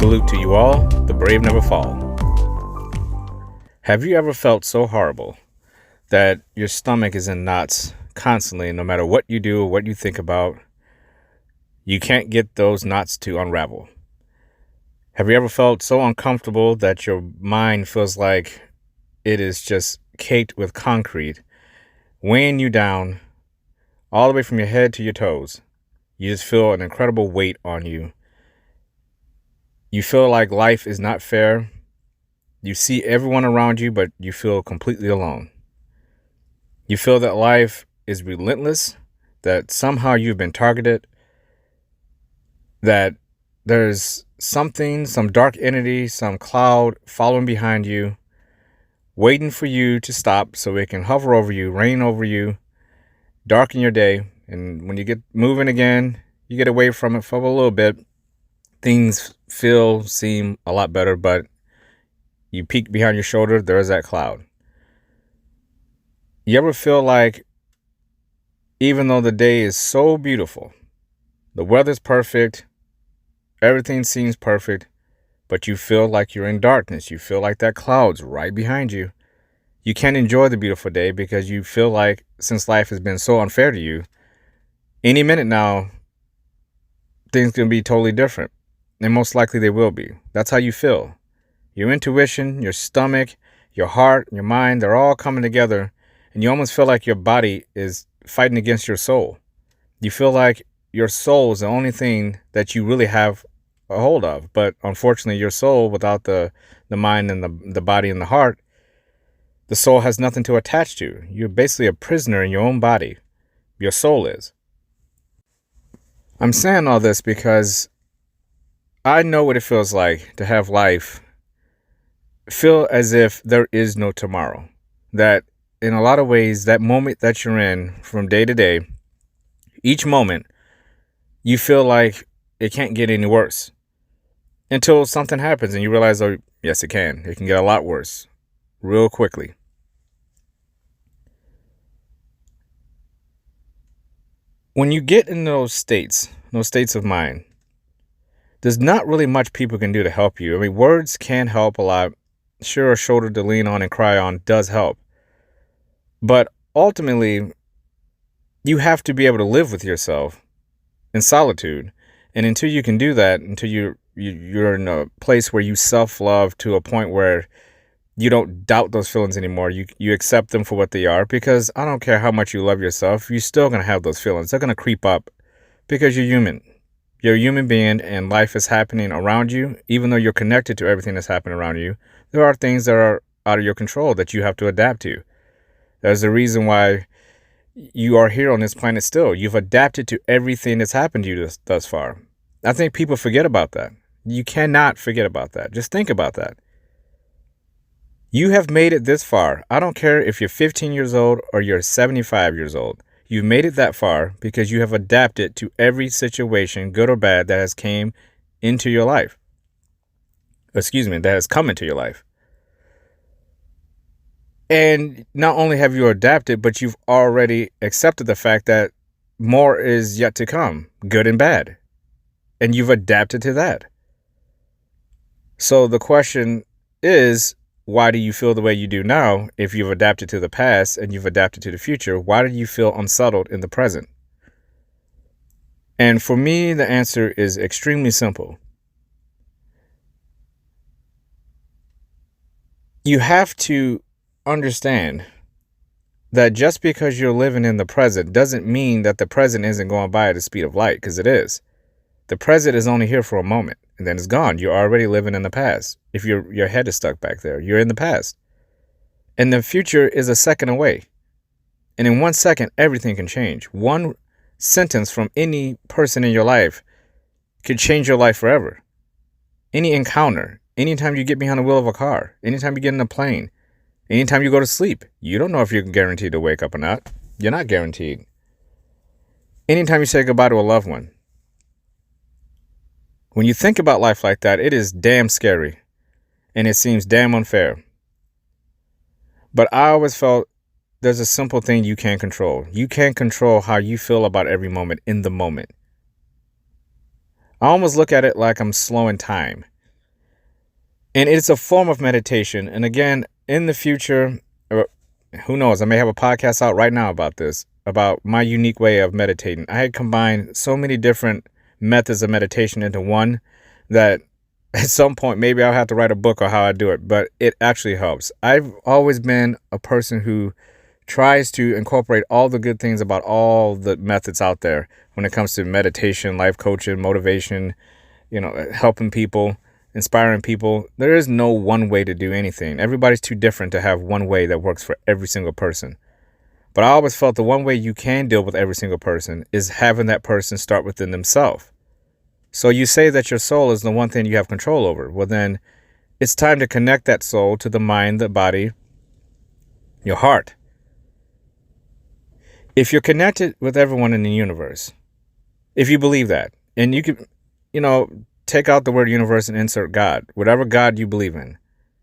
Salute to you all, the brave never fall. Have you ever felt so horrible that your stomach is in knots constantly, no matter what you do or what you think about? You can't get those knots to unravel. Have you ever felt so uncomfortable that your mind feels like it is just caked with concrete, weighing you down all the way from your head to your toes? You just feel an incredible weight on you. You feel like life is not fair. You see everyone around you, but you feel completely alone. You feel that life is relentless, that somehow you've been targeted, that there's something, some dark entity, some cloud following behind you, waiting for you to stop so it can hover over you, reign over you, darken your day. And when you get moving again, you get away from it for a little bit. Things seem a lot better, but you peek behind your shoulder, there's that cloud. You ever feel like even though the day is so beautiful, the weather's perfect, everything seems perfect, but you feel like you're in darkness. You feel like that cloud's right behind you. You can't enjoy the beautiful day because you feel like since life has been so unfair to you, any minute now, things can be totally different. And most likely they will be. That's how you feel. Your intuition, your stomach, your heart, your mind, they're all coming together. And you almost feel like your body is fighting against your soul. You feel like your soul is the only thing that you really have a hold of. But unfortunately, your soul, without the mind and the body and the heart, the soul has nothing to attach to. You're basically a prisoner in your own body. Your soul is. I'm saying all this because I know what it feels like to have life feel as if there is no tomorrow. That in a lot of ways, that moment that you're in from day to day, each moment, you feel like it can't get any worse until something happens and you realize, oh, yes, it can. It can get a lot worse real quickly. When you get in those states of mind, there's not really much people can do to help you. I mean, words can help a lot. Sure, a shoulder to lean on and cry on does help. But ultimately, you have to be able to live with yourself in solitude. And until you can do that, until you're in a place where you self-love to a point where you don't doubt those feelings anymore. You accept them for what they are, because I don't care how much you love yourself, you're still going to have those feelings. They're going to creep up because you're human. You're a human being and life is happening around you. Even though you're connected to everything that's happening around you, there are things that are out of your control that you have to adapt to. There's a reason why you are here on this planet still. You've adapted to everything that's happened to you thus far. I think people forget about that. You cannot forget about that. Just think about that. You have made it this far. I don't care if you're 15 years old or you're 75 years old. You've made it that far because you have adapted to every situation, good or bad, that has came into your life. That has come into your life. And not only have you adapted, but you've already accepted the fact that more is yet to come, good and bad. And you've adapted to that. So the question is, why do you feel the way you do now? If you've adapted to the past and you've adapted to the future, why do you feel unsettled in the present? And for me, the answer is extremely simple. You have to understand that just because you're living in the present doesn't mean that the present isn't going by at the speed of light, because it is. The present is only here for a moment and then it's gone. You're already living in the past. If your head is stuck back there, you're in the past. And the future is a second away. And in 1 second, everything can change. One sentence from any person in your life could change your life forever. Any encounter, anytime you get behind the wheel of a car, anytime you get in a plane, anytime you go to sleep, you don't know if you're guaranteed to wake up or not. You're not guaranteed. Anytime you say goodbye to a loved one. When you think about life like that, it is damn scary. And it seems damn unfair. But I always felt there's a simple thing you can't control. You can't control how you feel about every moment in the moment. I almost look at it like I'm slowing time. And it's a form of meditation. And again, in the future, or who knows, I may have a podcast out right now about this, about my unique way of meditating. I had combined so many different methods of meditation into one that at some point maybe I'll have to write a book on how I do it, but it actually helps. I've always been a person who tries to incorporate all the good things about all the methods out there when it comes to meditation, life coaching, motivation, helping people, inspiring people. There is no one way to do anything. Everybody's too different to have one way that works for every single person. But I always felt the one way you can deal with every single person is having that person start within themselves. So you say that your soul is the one thing you have control over. Well, then it's time to connect that soul to the mind, the body, your heart. If you're connected with everyone in the universe, if you believe that, and you could, take out the word universe and insert God, whatever God you believe in.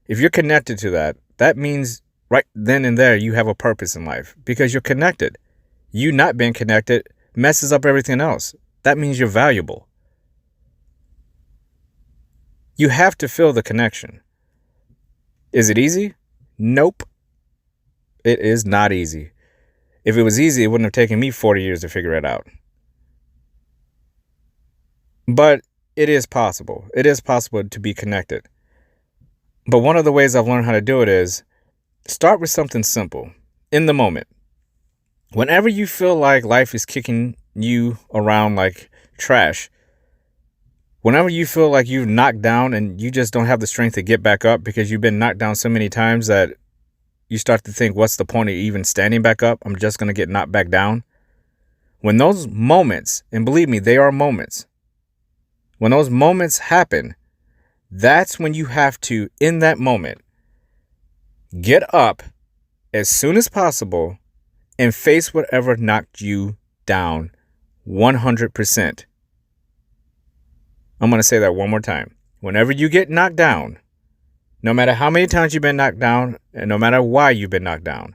If you're connected to that, that means right then and there you have a purpose in life because you're connected. You not being connected messes up everything else. That means you're valuable. You have to feel the connection. Is it easy? Nope. It is not easy. If it was easy, it wouldn't have taken me 40 years to figure it out. But it is possible. It is possible to be connected. But one of the ways I've learned how to do it is start with something simple in the moment. Whenever you feel like life is kicking you around like trash, whenever you feel like you've knocked down and you just don't have the strength to get back up because you've been knocked down so many times that you start to think, what's the point of even standing back up? I'm just going to get knocked back down. When those moments, and believe me, they are moments. When those moments happen, that's when you have to, in that moment, get up as soon as possible and face whatever knocked you down 100%. I'm going to say that one more time. Whenever you get knocked down, no matter how many times you've been knocked down and no matter why you've been knocked down,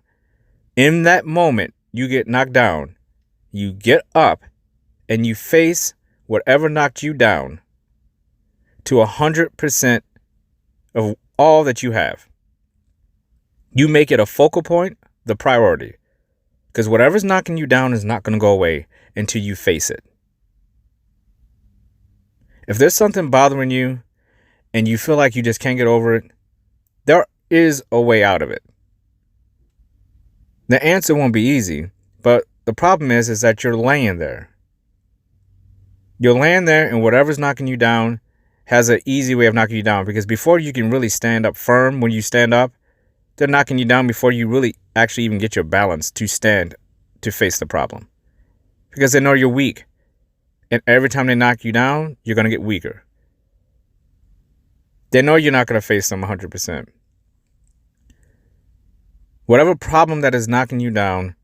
in that moment you get knocked down, you get up and you face whatever knocked you down to 100% of all that you have. You make it a focal point, the priority. Because whatever's knocking you down is not going to go away until you face it. If there's something bothering you and you feel like you just can't get over it, there is a way out of it. The answer won't be easy, but the problem is that you're laying there. You're laying there and whatever's knocking you down has an easy way of knocking you down, because before you can really stand up firm, when you stand up, they're knocking you down before you really actually even get your balance to stand to face the problem, because they know you're weak. And every time they knock you down, you're going to get weaker. They know you're not going to face them 100%. Whatever problem that is knocking you down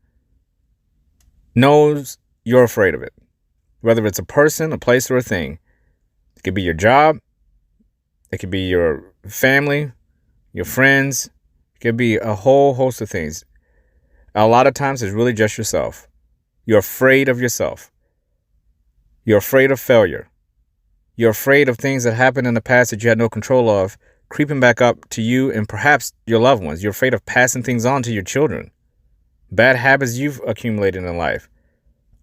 knows you're afraid of it. Whether it's a person, a place, or a thing. It could be your job. It could be your family, your friends. It could be a whole host of things. A lot of times it's really just yourself. You're afraid of yourself. You're afraid of failure. You're afraid of things that happened in the past that you had no control of creeping back up to you and perhaps your loved ones. You're afraid of passing things on to your children. Bad habits you've accumulated in life.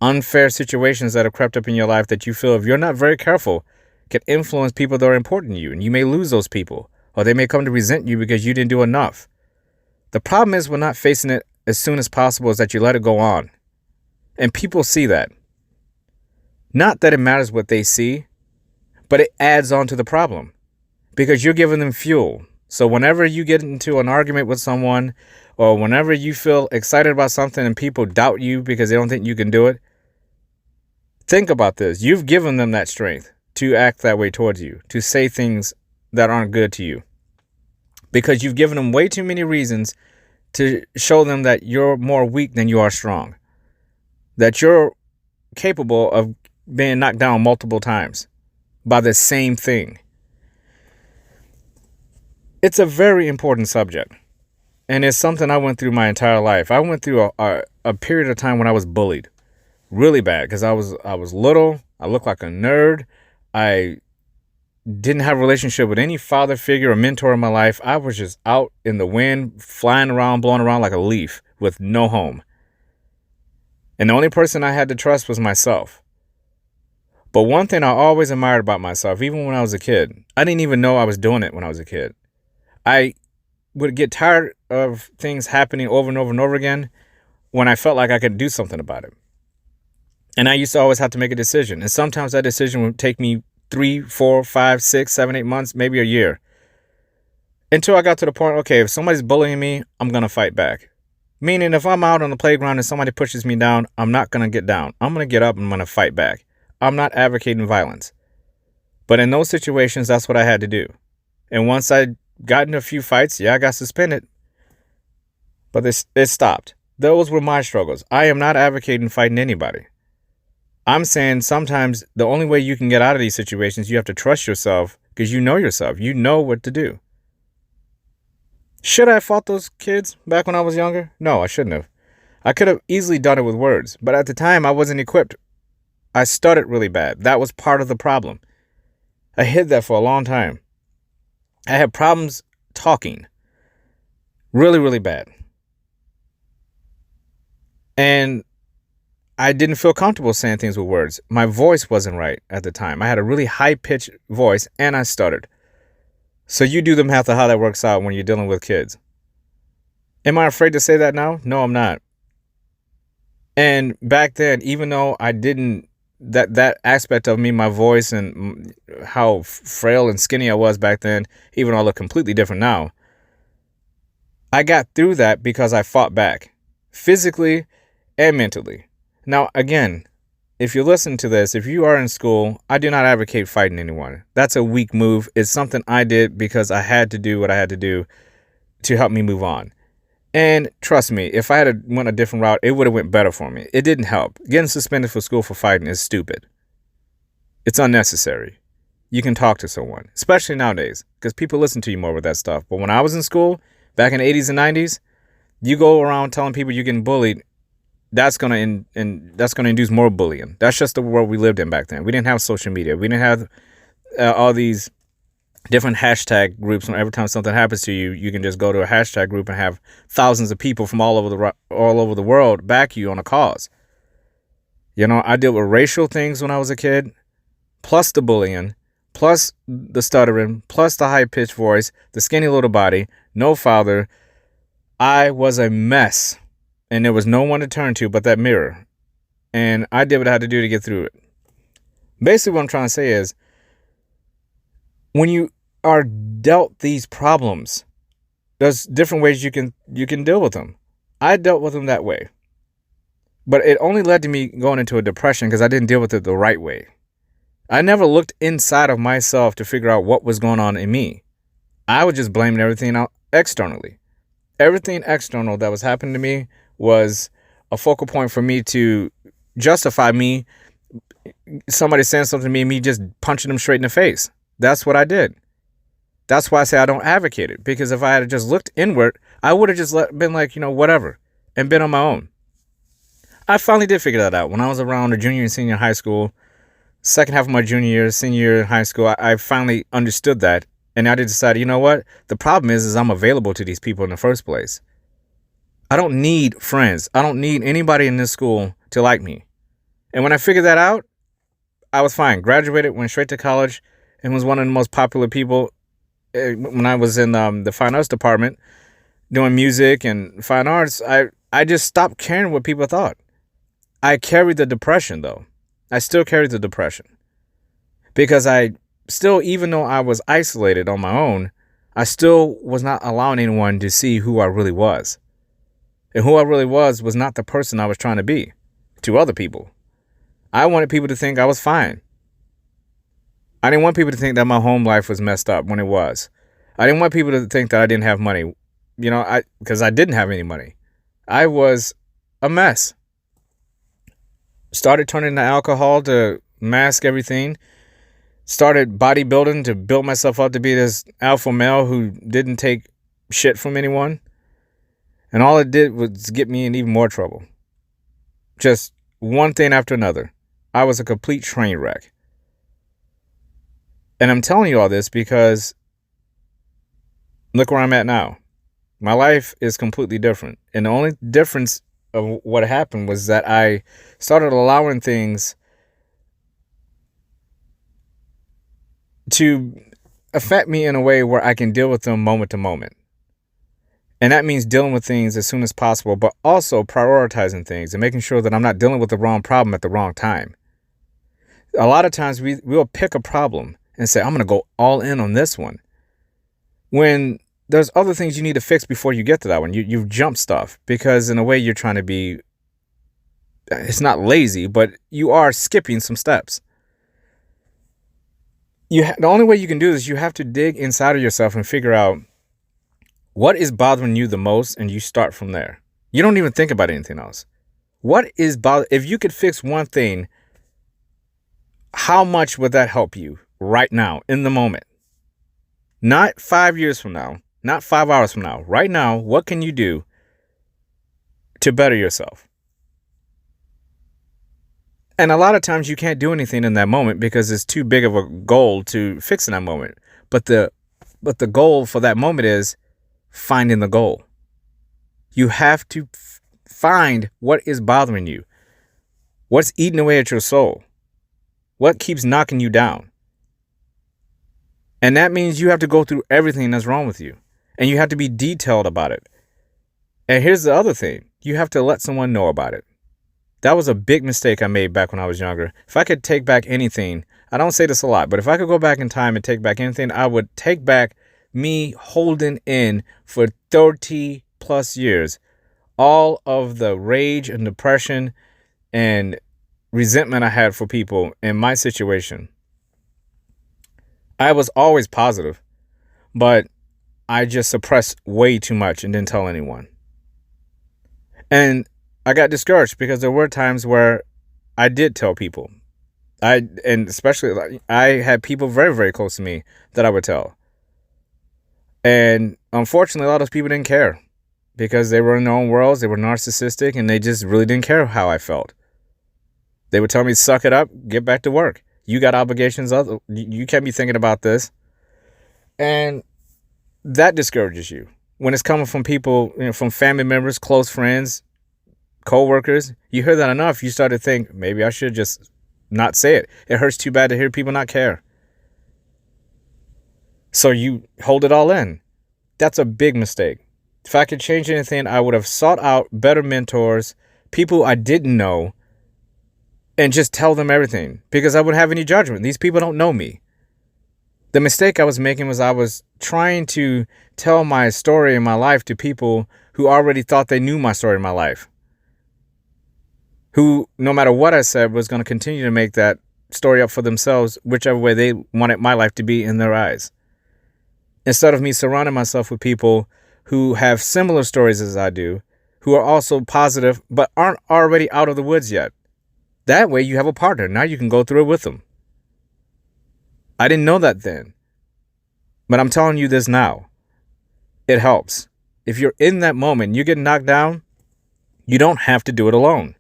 Unfair situations that have crept up in your life that you feel, if you're not very careful, can influence people that are important to you. And you may lose those people, or they may come to resent you because you didn't do enough. The problem is we're not facing it as soon as possible, is that you let it go on. And people see that. Not that it matters what they see, but it adds on to the problem because you're giving them fuel. So whenever you get into an argument with someone, or whenever you feel excited about something and people doubt you because they don't think you can do it, think about this. You've given them that strength to act that way towards you, to say things that aren't good to you, because you've given them way too many reasons to show them that you're more weak than you are strong, that you're capable of being knocked down multiple times by the same thing. It's a very important subject, and it's something I went through my entire life. I went through a period of time when I was bullied really bad because I was little. I looked like a nerd. I didn't have a relationship with any father figure or mentor in my life. I was just out in the wind, flying around, blowing around like a leaf with no home. And the only person I had to trust was myself. But one thing I always admired about myself, even when I was a kid, I didn't even know I was doing it when I was a kid. I would get tired of things happening over and over and over again when I felt like I could do something about it. And I used to always have to make a decision. And sometimes that decision would take me 3, 4, 5, 6, 7, 8 months, maybe a year. Until I got to the point, okay, if somebody's bullying me, I'm going to fight back. Meaning if I'm out on the playground and somebody pushes me down, I'm not going to get down. I'm going to get up and I'm going to fight back. I'm not advocating violence. But in those situations, that's what I had to do. And once I got into a few fights, I got suspended. But it stopped. Those were my struggles. I am not advocating fighting anybody. I'm saying sometimes the only way you can get out of these situations, you have to trust yourself because you know yourself. You know what to do. Should I have fought those kids back when I was younger? No, I shouldn't have. I could have easily done it with words, but at the time I wasn't equipped. I stuttered really bad. That was part of the problem. I hid that for a long time. I had problems talking. Really, really bad. And I didn't feel comfortable saying things with words. My voice wasn't right at the time. I had a really high-pitched voice and I stuttered. So you do the math of how that works out when you're dealing with kids. Am I afraid to say that now? No, I'm not. And back then, even though I didn't, that aspect of me, my voice and how frail and skinny I was back then, even though I look completely different now, I got through that because I fought back, physically and mentally. Now, again, if you listen to this, if you are in school, I do not advocate fighting anyone. That's a weak move. It's something I did because I had to do what I had to do to help me move on. And trust me, if I had went a different route, it would have went better for me. It didn't help. Getting suspended for school for fighting is stupid. It's unnecessary. You can talk to someone, especially nowadays, because people listen to you more with that stuff. But when I was in school, back in the 80s and 90s, you go around telling people you're getting bullied, that's gonna induce more bullying. That's just the world we lived in back then. We didn't have social media. We didn't have all these different hashtag groups. When every time something happens to you, you can just go to a hashtag group and have thousands of people from all over the world back you on a cause. You know, I dealt with racial things when I was a kid, plus the bullying, plus the stuttering, plus the high-pitched voice, the skinny little body, no father. I was a mess. And there was no one to turn to but that mirror. And I did what I had to do to get through it. Basically, what I'm trying to say is, when you are dealt these problems, there's different ways you can deal with them. I dealt with them that way. But it only led to me going into a depression because I didn't deal with it the right way. I never looked inside of myself to figure out what was going on in me. I was just blaming everything out externally. Everything external that was happening to me was a focal point for me to justify me, somebody saying something to me, and me just punching them straight in the face. That's what I did. That's why I say I don't advocate it, because if I had just looked inward, I would have just been like, whatever, and been on my own. I finally did figure that out when I was around a junior and senior high school, second half of my junior year, senior year in high school. I finally understood that, and I did decide, you know what? The problem is I'm available to these people in the first place. I don't need friends. I don't need anybody in this school to like me. And when I figured that out, I was fine. Graduated, went straight to college, and was one of the most popular people when I was in the fine arts department doing music and fine arts. I just stopped caring what people thought. I carried the depression, though. I still carried the depression. Because I still, even though I was isolated on my own, I still was not allowing anyone to see who I really was. And who I really was not the person I was trying to be to other people. I wanted people to think I was fine. I didn't want people to think that my home life was messed up when it was. I didn't want people to think that I didn't have money, because I didn't have any money. I was a mess. Started turning to alcohol to mask everything. Started bodybuilding to build myself up to be this alpha male who didn't take shit from anyone. And all it did was get me in even more trouble. Just one thing after another. I was a complete train wreck. And I'm telling you all this because look where I'm at now. My life is completely different. And the only difference of what happened was that I started allowing things to affect me in a way where I can deal with them moment to moment. And that means dealing with things as soon as possible, but also prioritizing things and making sure that I'm not dealing with the wrong problem at the wrong time. A lot of times we'll pick a problem and say, I'm going to go all in on this one, when there's other things you need to fix before you get to that one. You've jumped stuff because in a way you're trying to be, it's not lazy, but you are skipping some steps. The only way you can do this, you have to dig inside of yourself and figure out what is bothering you the most, and you start from there. You don't even think about anything else. If you could fix one thing, how much would that help you right now, in the moment? Not 5 years from now, not 5 hours from now. Right now, what can you do to better yourself? And a lot of times you can't do anything in that moment because it's too big of a goal to fix in that moment. But the goal for that moment is finding the goal. You have to find what is bothering you. What's eating away at your soul? What keeps knocking you down? And that means you have to go through everything that's wrong with you. And you have to be detailed about it. And here's the other thing. You have to let someone know about it. That was a big mistake I made back when I was younger. If I could take back anything, I don't say this a lot, but if I could go back in time and take back anything, I would take back me holding in for 30 plus years all of the rage and depression and resentment I had for people in my situation. I was always positive, but I just suppressed way too much and didn't tell anyone. And I got discouraged because there were times where I did tell people. Especially I had people very, very close to me that I would tell. And unfortunately, a lot of those people didn't care because they were in their own worlds. They were narcissistic and they just really didn't care how I felt. They would tell me, suck it up, get back to work. You got obligations. You can't be thinking about this. And that discourages you when it's coming from people, from family members, close friends, co-workers. You hear that enough, you start to think, maybe I should just not say it. It hurts too bad to hear people not care. So you hold it all in. That's a big mistake. If I could change anything, I would have sought out better mentors, people I didn't know, and just tell them everything because I wouldn't have any judgment. These people don't know me. The mistake I was making was I was trying to tell my story in my life to people who already thought they knew my story in my life, who, no matter what I said, was going to continue to make that story up for themselves, whichever way they wanted my life to be in their eyes. Instead of me surrounding myself with people who have similar stories as I do, who are also positive, but aren't already out of the woods yet. That way you have a partner. Now you can go through it with them. I didn't know that then, but I'm telling you this now. It helps. If you're in that moment, you get knocked down, you don't have to do it alone.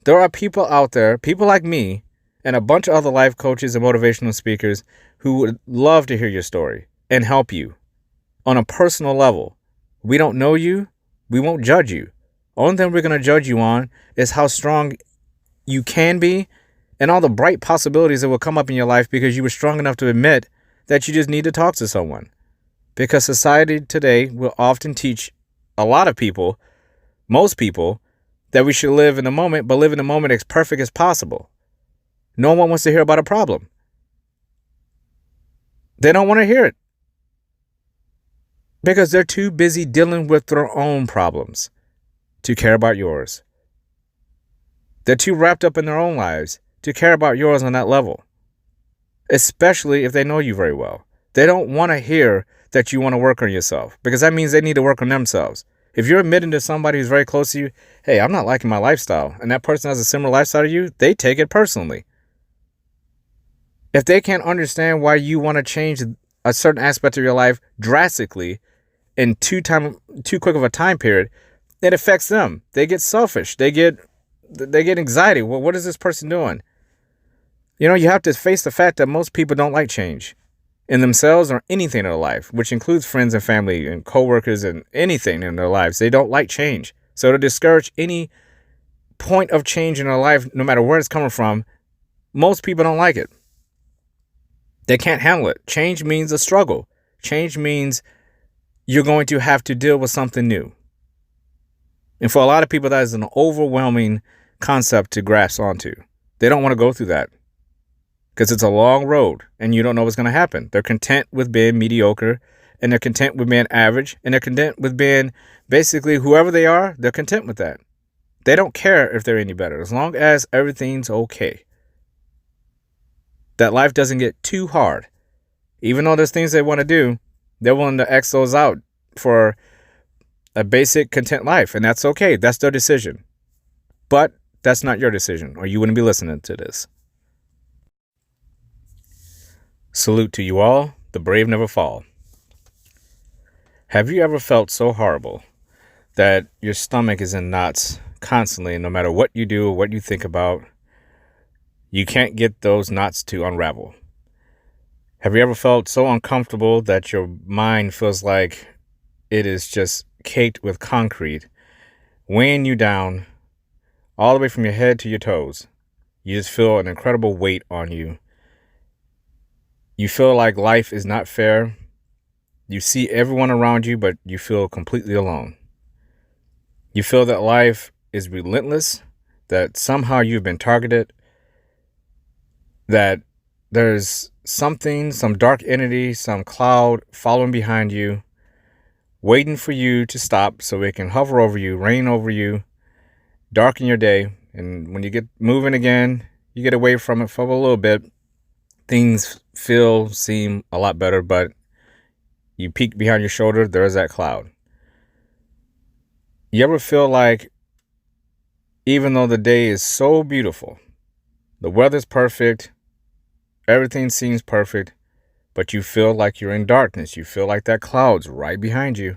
There are people out there, people like me, and a bunch of other life coaches and motivational speakers who would love to hear your story and help you on a personal level. We don't know you. We won't judge you. Only thing we're going to judge you on is how strong you can be and all the bright possibilities that will come up in your life because you were strong enough to admit that you just need to talk to someone. Because society today will often teach a lot of people, most people, that we should live in the moment, but live in the moment as perfect as possible. No one wants to hear about a problem. They don't want to hear it because they're too busy dealing with their own problems to care about yours. They're too wrapped up in their own lives to care about yours on that level, especially if they know you very well. They don't want to hear that you want to work on yourself because that means they need to work on themselves. If you're admitting to somebody who's very close to you, hey, I'm not liking my lifestyle, and that person has a similar lifestyle to you, they take it personally. If they can't understand why you want to change a certain aspect of your life drastically in too quick of a time period, it affects them. They get selfish. They get anxiety. Well, what is this person doing? You have to face the fact that most people don't like change in themselves or anything in their life, which includes friends and family and coworkers and anything in their lives. They don't like change. So to discourage any point of change in their life, no matter where it's coming from, most people don't like it. They can't handle it. Change means a struggle. Change means you're going to have to deal with something new. And for a lot of people, that is an overwhelming concept to grasp onto. They don't want to go through that because it's a long road and you don't know what's going to happen. They're content with being mediocre, and they're content with being average, and they're content with being basically whoever they are. They're content with that. They don't care if they're any better as long as everything's okay. That life doesn't get too hard. Even though there's things they want to do, they're willing to X those out for a basic content life. And that's okay. That's their decision. But that's not your decision, or you wouldn't be listening to this. Salute to you all. The brave never fall. Have you ever felt so horrible that your stomach is in knots constantly, and no matter what you do or what you think about, you can't get those knots to unravel? Have you ever felt so uncomfortable that your mind feels like it is just caked with concrete, weighing you down all the way from your head to your toes? You just feel an incredible weight on you. You feel like life is not fair. You see everyone around you, but you feel completely alone. You feel that life is relentless, that somehow you've been targeted, that there's something, some dark entity, some cloud following behind you, waiting for you to stop so it can hover over you, rain over you, darken your day. And when you get moving again, you get away from it for a little bit. Things seem a lot better, but you peek behind your shoulder, there's that cloud. You ever feel like even though the day is so beautiful, the weather's perfect, everything seems perfect, but you feel like you're in darkness. You feel like that cloud's right behind you.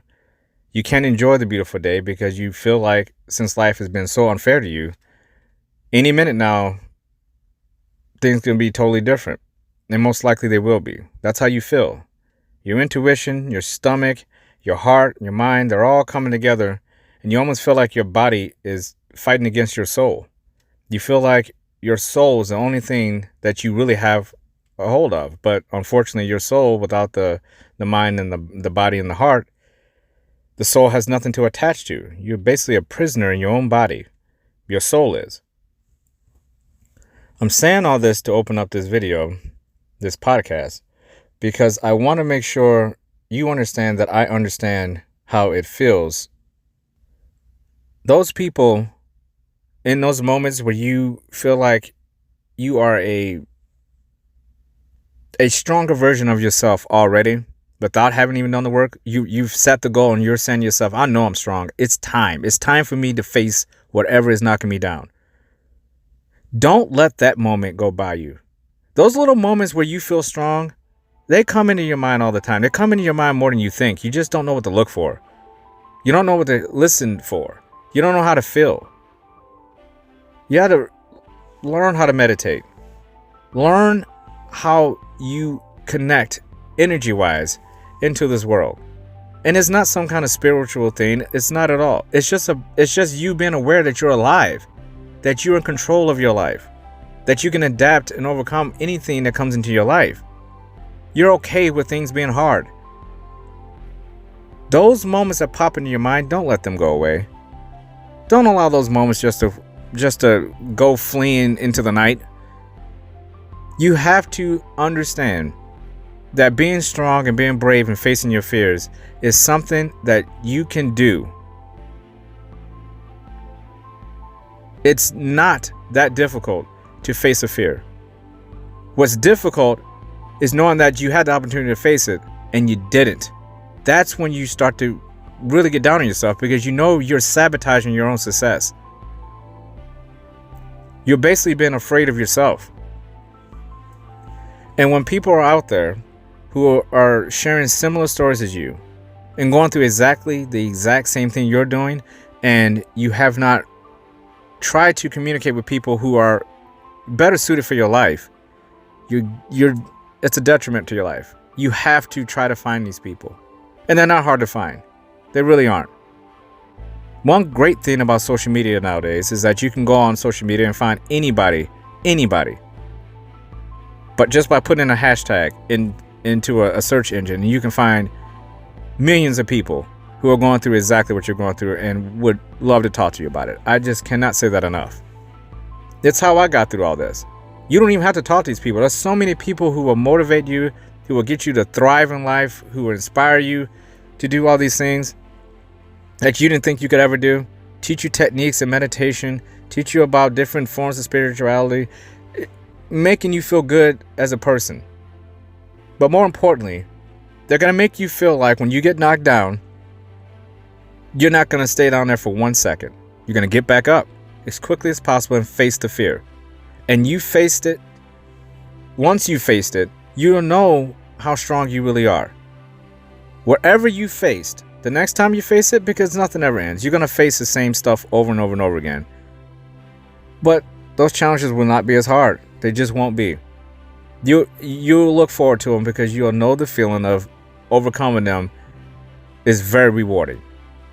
You can't enjoy the beautiful day because you feel like, since life has been so unfair to you, any minute now, things can be totally different. And most likely they will be. That's how you feel. Your intuition, your stomach, your heart, your mind, they're all coming together. And you almost feel like your body is fighting against your soul. You feel like your soul is the only thing that you really have a hold of. But unfortunately, your soul, without the mind and the body and the heart, the soul has nothing to attach to. You're basically a prisoner in your own body. Your soul is. I'm saying all this to open up this video, this podcast, because I want to make sure you understand that I understand how it feels. Those people, in those moments where you feel like you are a stronger version of yourself already, without having even done the work, you've set the goal and you're saying to yourself, I know I'm strong. It's time. It's time for me to face whatever is knocking me down. Don't let that moment go by you. Those little moments where you feel strong, they come into your mind all the time. They come into your mind more than you think. You just don't know what to look for. You don't know what to listen for. You don't know how to feel. You have to learn how to meditate. Learn how you connect energy-wise into this world. And it's not some kind of spiritual thing. It's not at all. It's just you being aware that you're alive, that you're in control of your life, that you can adapt and overcome anything that comes into your life. You're okay with things being hard. Those moments that pop into your mind, don't let them go away. Don't allow those moments just to go fleeing into the night. You have to understand that being strong and being brave and facing your fears is something that you can do. It's not that difficult to face a fear. What's difficult is knowing that you had the opportunity to face it and you didn't. That's when you start to really get down on yourself, because you know you're sabotaging your own success. You're basically being afraid of yourself. And when people are out there who are sharing similar stories as you and going through exactly the exact same thing you're doing, and you have not tried to communicate with people who are better suited for your life, it's a detriment to your life. You have to try to find these people. And they're not hard to find. They really aren't. One great thing about social media nowadays is that you can go on social media and find anybody. But just by putting a hashtag into a search engine, you can find millions of people who are going through exactly what you're going through and would love to talk to you about it. I just cannot say that enough. It's how I got through all this. You don't even have to talk to these people. There's so many people who will motivate you, who will get you to thrive in life, who will inspire you to do all these things that you didn't think you could ever do. Teach you techniques and meditation, teach you about different forms of spirituality, making you feel good as a person. But more importantly, they're going to make you feel like when you get knocked down, you're not going to stay down there for 1 second. You're going to get back up as quickly as possible and face the fear. And you faced it. Once you faced it, you'll know how strong you really are. Whatever you faced, the next time you face it, because nothing ever ends, you're going to face the same stuff over and over and over again. But those challenges will not be as hard. They just won't be. You'll look forward to them because you'll know the feeling of overcoming them is very rewarding.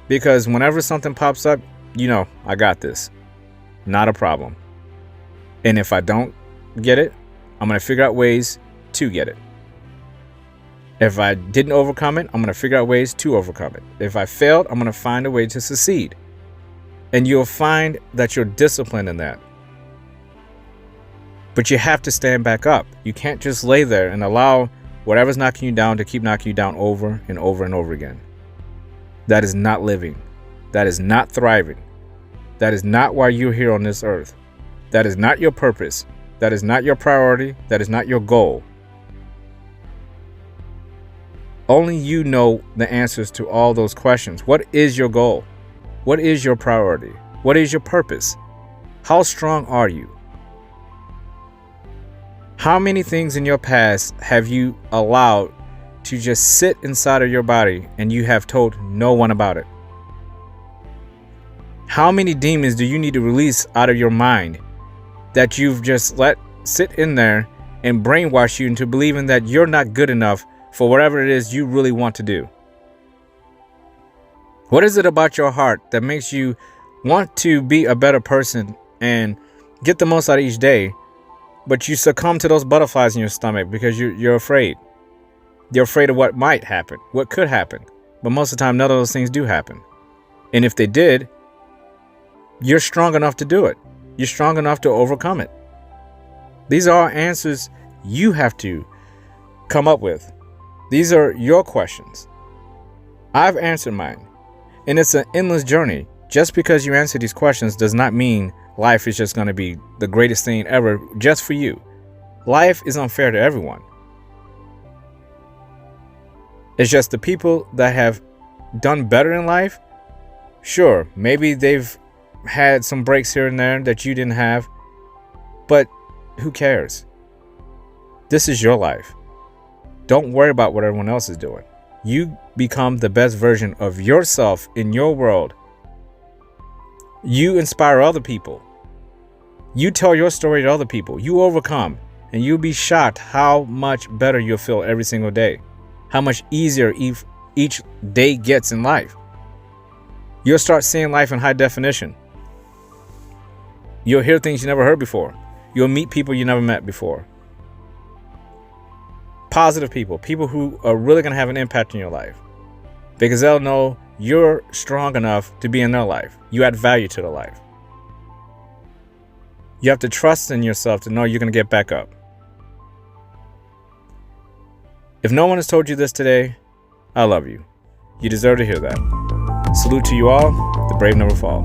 Because whenever something pops up, you know, I got this. Not a problem. And if I don't get it, I'm going to figure out ways to get it. If I didn't overcome it, I'm going to figure out ways to overcome it. If I failed, I'm going to find a way to succeed. And you'll find that you're disciplined in that. But you have to stand back up. You can't just lay there and allow whatever's knocking you down to keep knocking you down over and over and over again. That is not living. That is not thriving. That is not why you're here on this earth. That is not your purpose. That is not your priority. That is not your goal. Only you know the answers to all those questions. What is your goal? What is your priority? What is your purpose? How strong are you? How many things in your past have you allowed to just sit inside of your body and you have told no one about it? How many demons do you need to release out of your mind that you've just let sit in there and brainwash you into believing that you're not good enough for whatever it is you really want to do? What is it about your heart that makes you want to be a better person and get the most out of each day, but you succumb to those butterflies in your stomach because you're afraid? You're afraid of what might happen, what could happen. But most of the time, none of those things do happen. And if they did, you're strong enough to do it. You're strong enough to overcome it. These are answers you have to come up with. These are your questions. I've answered mine. And it's an endless journey. Just because you answer these questions does not mean life is just going to be the greatest thing ever just for you. Life is unfair to everyone. It's just the people that have done better in life, sure, maybe they've had some breaks here and there that you didn't have, but who cares? This is your life. Don't worry about what everyone else is doing. You become the best version of yourself in your world. You inspire other people. You tell your story to other people. You overcome, and you'll be shocked how much better you'll feel every single day. How much easier each day gets in life. You'll start seeing life in high definition. You'll hear things you never heard before. You'll meet people you never met before. Positive people, people who are really going to have an impact in your life, because they'll know you're strong enough to be in their life. You add value to their life. You have to trust in yourself to know you're going to get back up. If no one has told you this today, I love you. You deserve to hear that. Salute to you all. The brave never fall.